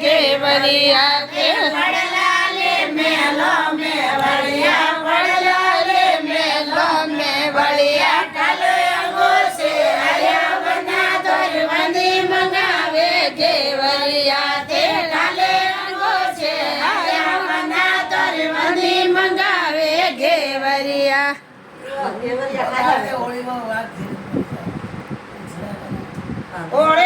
ઘેવરિયા કે વડલા લે મેલો મેવળિયા વડલા લે મેલો મેવળિયા કાલે અંગોસે આયા બના દોરવંદી મંગાવે ઘેવરિયા તે કાલે અંગોસે આયા બના દોરવંદી મંગાવે ઘેવરિયા ઓળ